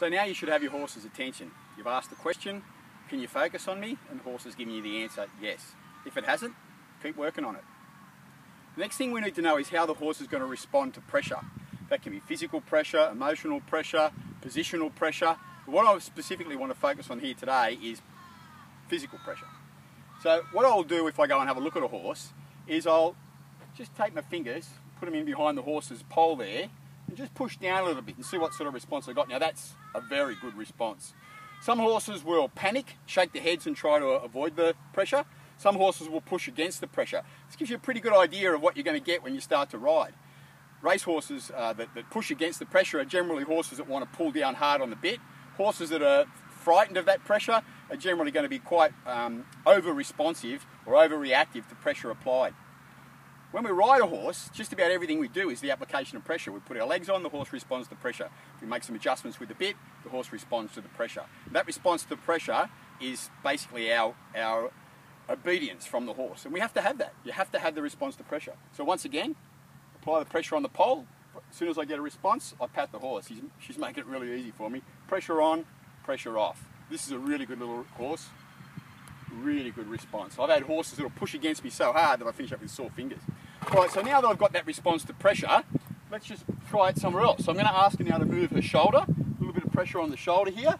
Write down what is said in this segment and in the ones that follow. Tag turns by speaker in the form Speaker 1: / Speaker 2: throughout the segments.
Speaker 1: So now you should have your horse's attention. You've asked the question, can you focus on me? And the horse is giving you the answer, yes. If it hasn't, keep working on it. The next thing we need to know is how the horse is going to respond to pressure. That can be physical pressure, emotional pressure, positional pressure. But what I specifically want to focus on here today is physical pressure. So what I'll do if I go and have a look at a horse is I'll just take my fingers, put them in behind the horse's poll there, and just push down a little bit and see what sort of response I got. Now that's a very good response. Some horses will panic, shake their heads and try to avoid the pressure. Some horses will push against the pressure. This gives you a pretty good idea of what you're going to get when you start to ride. Race horses that push against the pressure are generally horses that want to pull down hard on the bit. Horses that are frightened of that pressure are generally going to be quite over-responsive or over-reactive to pressure applied. When we ride a horse, just about everything we do is the application of pressure. We put our legs on, the horse responds to pressure. If we make some adjustments with the bit, the horse responds to the pressure. And that response to the pressure is basically our obedience from the horse. And we have to have that. You have to have the response to pressure. So once again, apply the pressure on the pole. As soon as I get a response, I pat the horse. She's making it really easy for me. Pressure on, pressure off. This is a really good little horse. Really good response. I've had horses that will push against me so hard that I finish up with sore fingers. Right, so now that I've got that response to pressure, let's just try it somewhere else. So I'm going to ask her now to move her shoulder. A little bit of pressure on the shoulder here.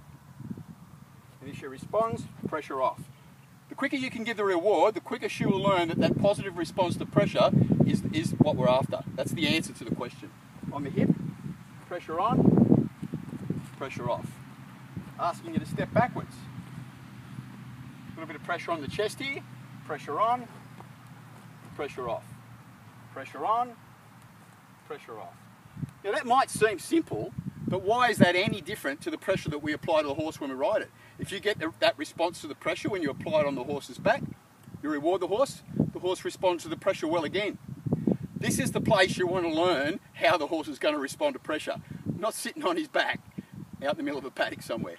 Speaker 1: And if she responds, pressure off. The quicker you can give the reward, the quicker she will learn that that positive response to pressure is what we're after. That's the answer to the question. On the hip, pressure on, pressure off. Asking you to step backwards. A little bit of pressure on the chest here, pressure on, pressure off. Pressure on, pressure off. Now that might seem simple, but why is that any different to the pressure that we apply to the horse when we ride it? If you get that response to the pressure when you apply it on the horse's back, you reward the horse responds to the pressure well again. This is the place you want to learn how the horse is going to respond to pressure, not sitting on his back out in the middle of a paddock somewhere.